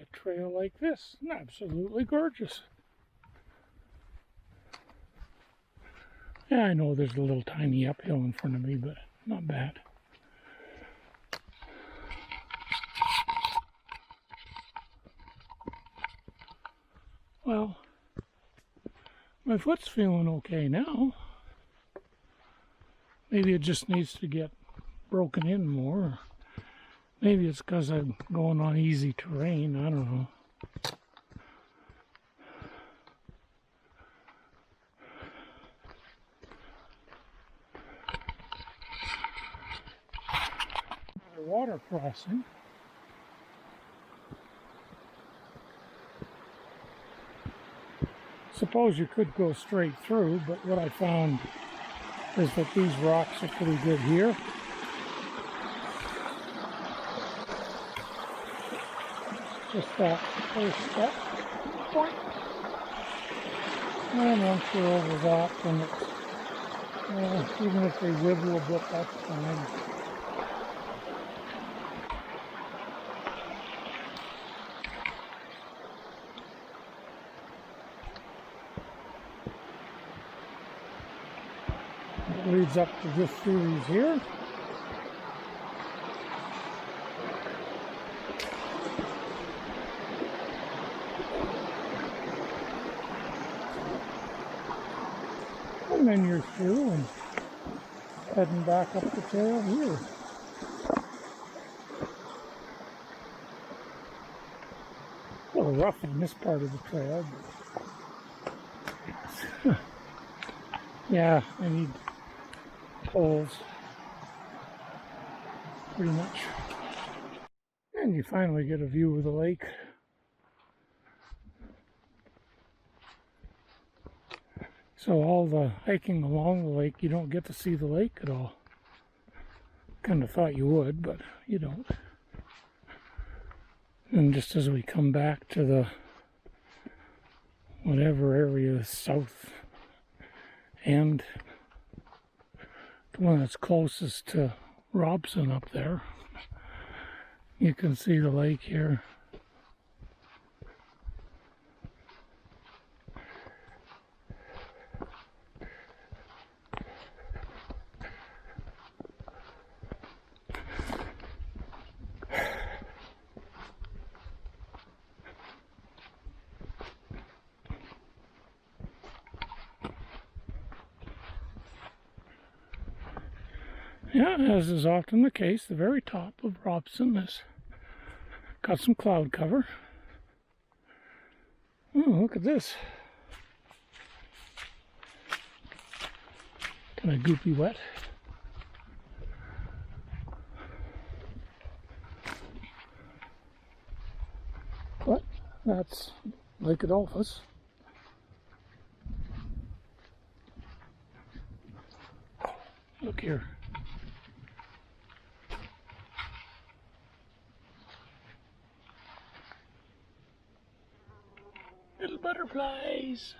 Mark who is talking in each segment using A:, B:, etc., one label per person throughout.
A: a trail like this. Absolutely gorgeous. Yeah, I know there's a little tiny uphill in front of me, but not bad. Well, my foot's feeling okay now. Maybe it just needs to get broken in more. Maybe it's because I'm going on easy terrain. I don't know. Another water crossing. Suppose you could go straight through, but what I found is that these rocks are pretty good here. Just that first step point. And once you're over that, then it's, even if they wibble a bit, that's fine. It leads up to this series here. And then you're through and heading back up the trail here. A little rough on this part of the trail, but yeah, I need poles pretty much. And you finally get a view of the lake. So all the hiking along the lake, you don't get to see the lake at all. Kind of thought you would, but you don't. And just as we come back to the whatever area is south end, the one that's closest to Robson up there, you can see the lake here. Yeah, as is often the case, the very top of Robson has got some cloud cover. Oh, look at this. Kind of goopy wet. But that's Lake Adolphus. Look here. Little butterflies.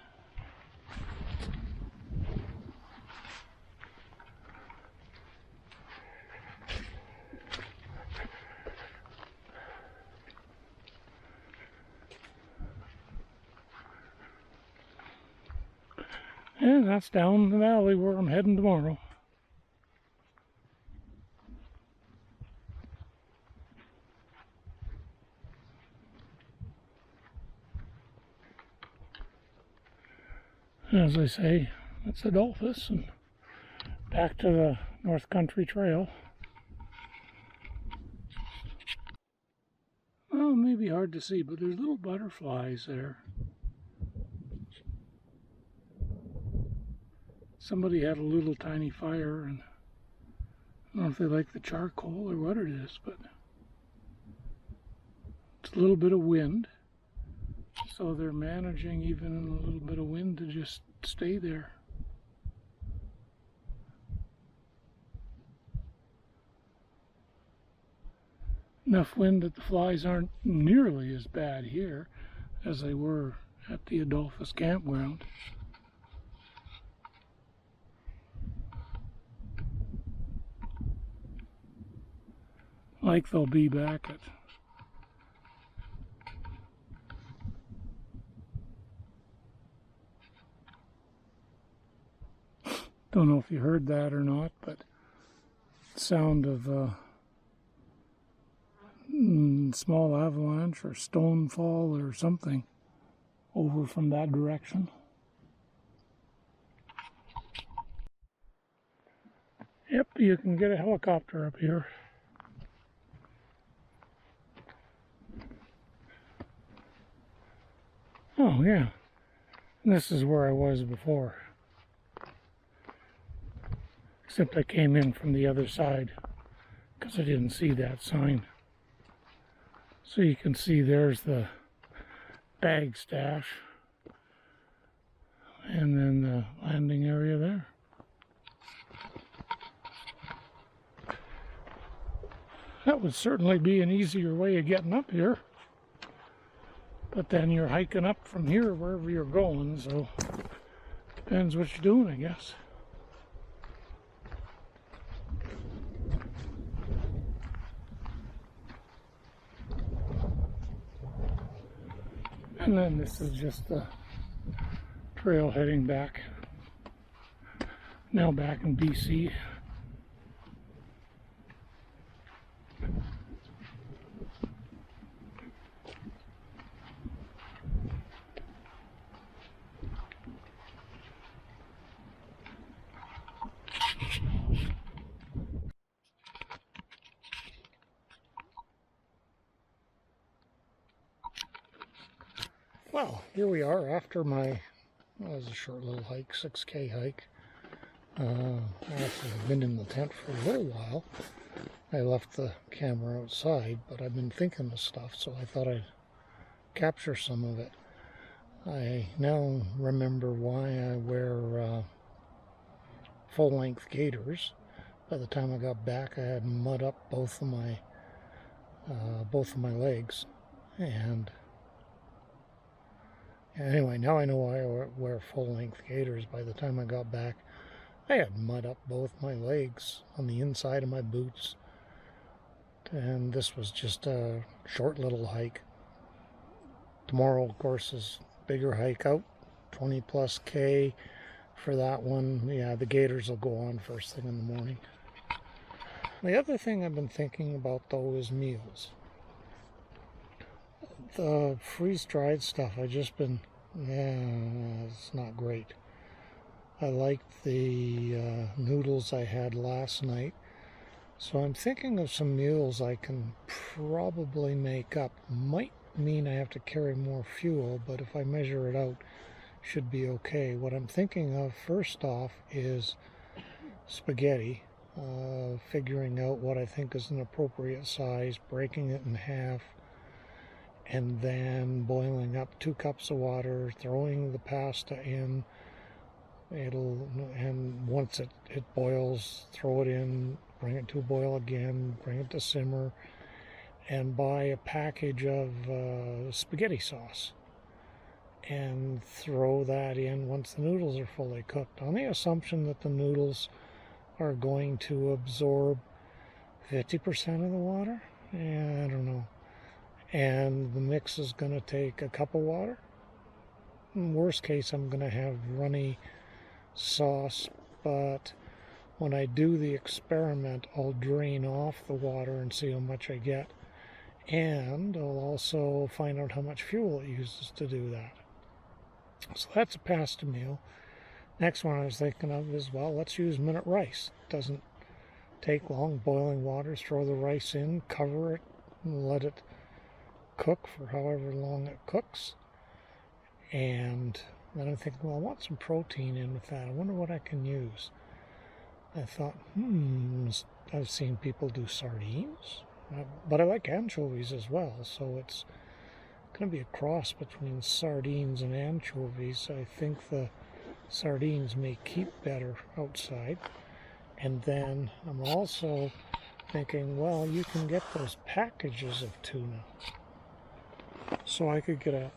A: And that's down the valley where I'm heading tomorrow. As I say, that's Adolphus, and back to the North Country Trail. Well, maybe hard to see, but there's little butterflies there. Somebody had a little tiny fire, and I don't know if they like the charcoal or what it is, but it's a little bit of wind. So they're managing, even in a little bit of wind, to just stay there. Enough wind that the flies aren't nearly as bad here as they were at the Adolphus Campground. Like they'll be back at Don't know if you heard that or not, but sound of small avalanche or stone fall or something over from that direction. Yep, you can get a helicopter up here. Oh yeah, and this is where I was before. Except I came in from the other side because I didn't see that sign. So you can see there's the bag stash and then the landing area there. That would certainly be an easier way of getting up here. But then you're hiking up from here wherever you're going, so depends what you're doing, I guess. And then this is just the trail heading back, now back in BC. Well, here we are after my, well, it was a short little hike, 6K hike. I actually have been in the tent for a little while. I left the camera outside, but I've been thinking of stuff, so I thought I'd capture some of it. I now remember why I wear full-length gaiters. By the time I got back, I had mud up both of my legs, and anyway, now I know why I wear full-length gaiters. By the time I got back, I had mud up both my legs on the inside of my boots. And this was just a short little hike. Tomorrow, of course, is a bigger hike out, 20 plus K for that one. Yeah, the gaiters will go on first thing in the morning. The other thing I've been thinking about, though, is meals. The freeze-dried stuff, I've just been, it's not great. I liked the noodles I had last night, so I'm thinking of some meals I can probably make up. Might mean I have to carry more fuel, but if I measure it out, should be okay. What I'm thinking of first off is spaghetti, figuring out what I think is an appropriate size, breaking it in half, and then boiling up 2 cups of water, throwing the pasta in. And once it boils, throw it in, bring it to a boil again, bring it to simmer, and buy a package of spaghetti sauce and throw that in once the noodles are fully cooked, on the assumption that the noodles are going to absorb 50% of the water. I don't know. And the mix is going to take a cup of water. In worst case, I'm going to have runny sauce, but when I do the experiment, I'll drain off the water and see how much I get. And I'll also find out how much fuel it uses to do that. So that's a pasta meal. Next one I was thinking of is, well, let's use minute rice. It doesn't take long. Boiling water, throw the rice in, cover it, and let it cook for however long it cooks. And then I'm thinking, well, I want some protein in with that. I wonder what I can use. I thought, I've seen people do sardines, but I like anchovies as well, so it's going to be a cross between sardines and anchovies. I think the sardines may keep better outside. And then I'm also thinking, well, you can get those packages of tuna. So I could get a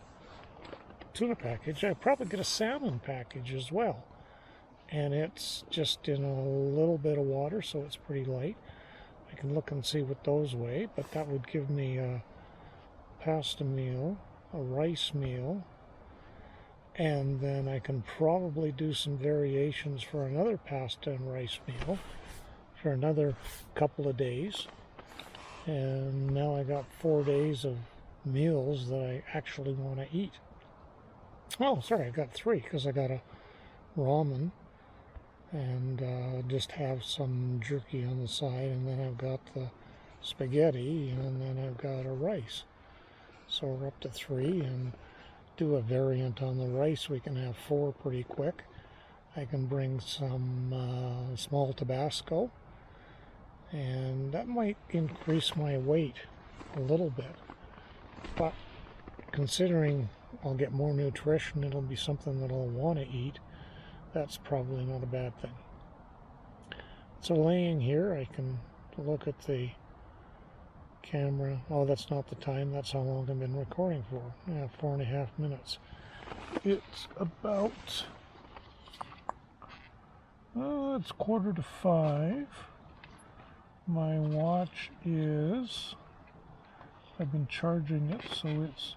A: tuna package. I'd probably get a salmon package as well. And it's just in a little bit of water, so it's pretty light. I can look and see what those weigh, but that would give me a pasta meal, a rice meal, And then I can probably do some variations for another pasta and rice meal for another couple of days. And now I got 4 days of meals that I actually want to eat. Oh, sorry, I got 3 because I got a ramen and just have some jerky on the side, and then I've got the spaghetti, and then I've got a rice. So we're up to 3, and do a variant on the rice. We can have 4 pretty quick. I can bring some small Tabasco, and that might increase my weight a little bit, but considering I'll get more nutrition, it'll be something that I'll want to eat. That's probably not a bad thing. So laying here, I can look at the camera. Oh, that's not the time. That's how long I've been recording for. Yeah, 4.5 minutes. It's about, it's 4:45. My watch is, I've been charging it, so it's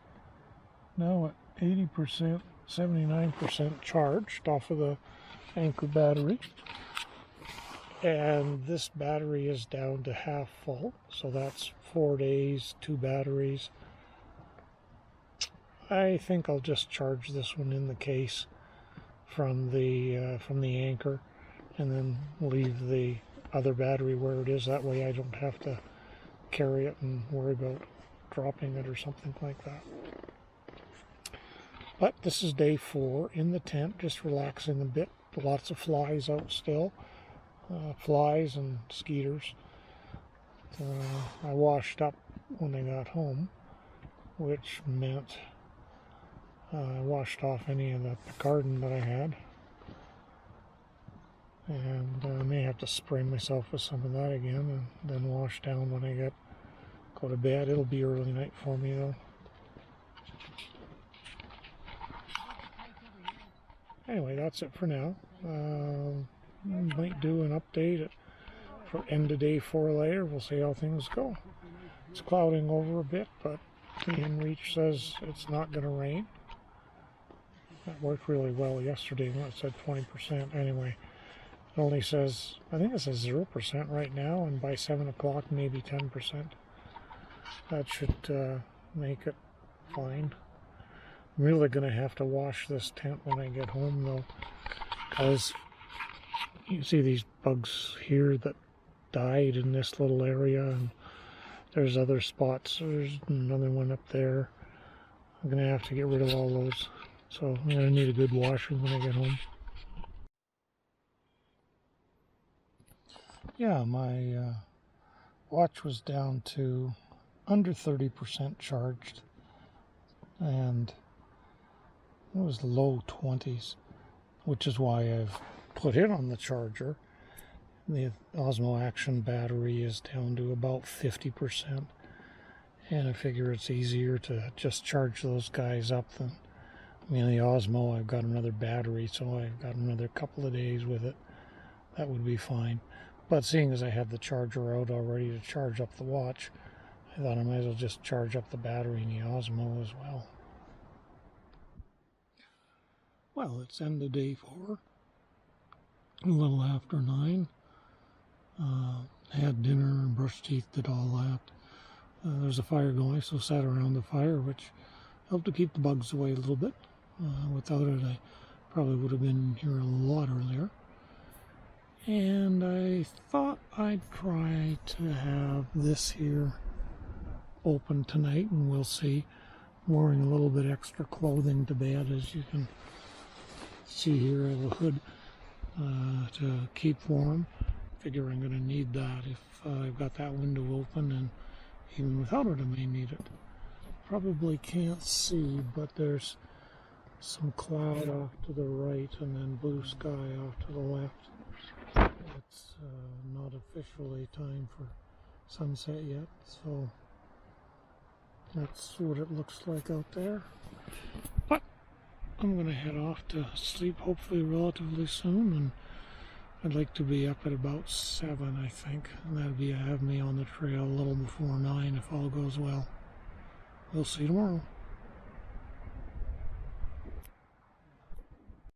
A: now at 80%, 79% charged off of the Anchor battery. And this battery is down to half full, so that's 4 days, 2 batteries. I think I'll just charge this one in the case from the Anchor, and then leave the other battery where it is. That way I don't have to carry it and worry about dropping it or something like that. But this is day 4 in the tent, just relaxing a bit. Lots of flies out still, flies and mosquitoes. I washed up when I got home, which meant I washed off any of the garden that I had. And I may have to spray myself with some of that again, and then wash down when I go to bed. It'll be early night for me though. Anyway, that's it for now. Might do an update for end of day 4 later. We'll see how things go. It's clouding over a bit, but the inReach says it's not going to rain. That worked really well yesterday when it said 20%. Anyway, it only says, I think it says 0% right now, and by 7 o'clock maybe 10%. That should make it fine. I'm really going to have to wash this tent when I get home though, because you see these bugs here that died in this little area, and there's other spots. There's another one up there. I'm going to have to get rid of all those. So I'm going to need a good washing when I get home. Yeah, my watch was down to under 30% charged, and it was low 20s, which is why I've put it on the charger. The Osmo Action battery is down to about 50%, and I figure it's easier to just charge those guys up than, I mean, the Osmo, I've got another battery, so I've got another couple of days with it. That would be fine. But seeing as I have the charger out already to charge up the watch, I thought I might as well just charge up the battery in the Osmo as well. Well, it's end of day 4, a little after 9. Had dinner and brushed teeth, did all that. There's a fire going, so sat around the fire, which helped to keep the bugs away a little bit. Without it, I probably would have been here a lot earlier. And I thought I'd try to have this here open tonight, and we'll see. Wearing a little bit extra clothing to bed, as you can see here. I have a hood to keep warm. Figure I'm going to need that if I've got that window open, and even without it I may need it. Probably can't see, but there's some cloud off to the right and then blue sky off to the left. It's not officially time for sunset yet, so that's what it looks like out there. But I'm going to head off to sleep, hopefully relatively soon, and I'd like to be up at about 7, I think, and that'll be have me on the trail a little before 9 if all goes well. We'll see you tomorrow.